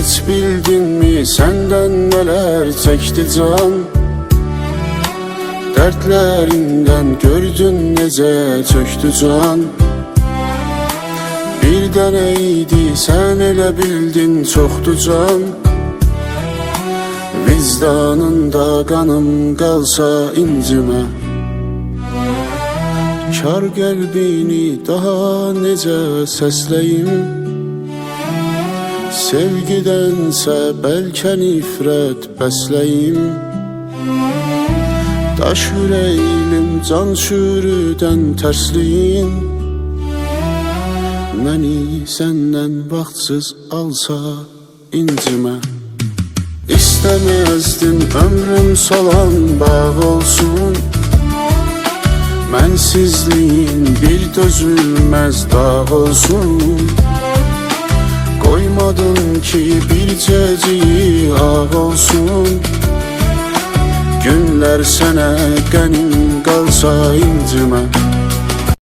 Hiç bildin mi senden neler çekti can? Dertlerinden gördün nece çöktü can. Bir deneydi sen ele bildin çoktu can. Vicdanında kanım kalsa incime. Kar qəlbini daha necə səsləyim? Sevgidənsə bəlkə nifrət bəsləyim. Daş ürəyim can şürüdən tərsliyin. Məni səndən vaxtsız alsa incimə. İstəməzdim ömrüm solan bağ olsun. Mənsizliyin bir dözülməz dağ olsun. Koymadın ki bircəciyi ağ olsun. Günlər sənə qənim qalsa incimə.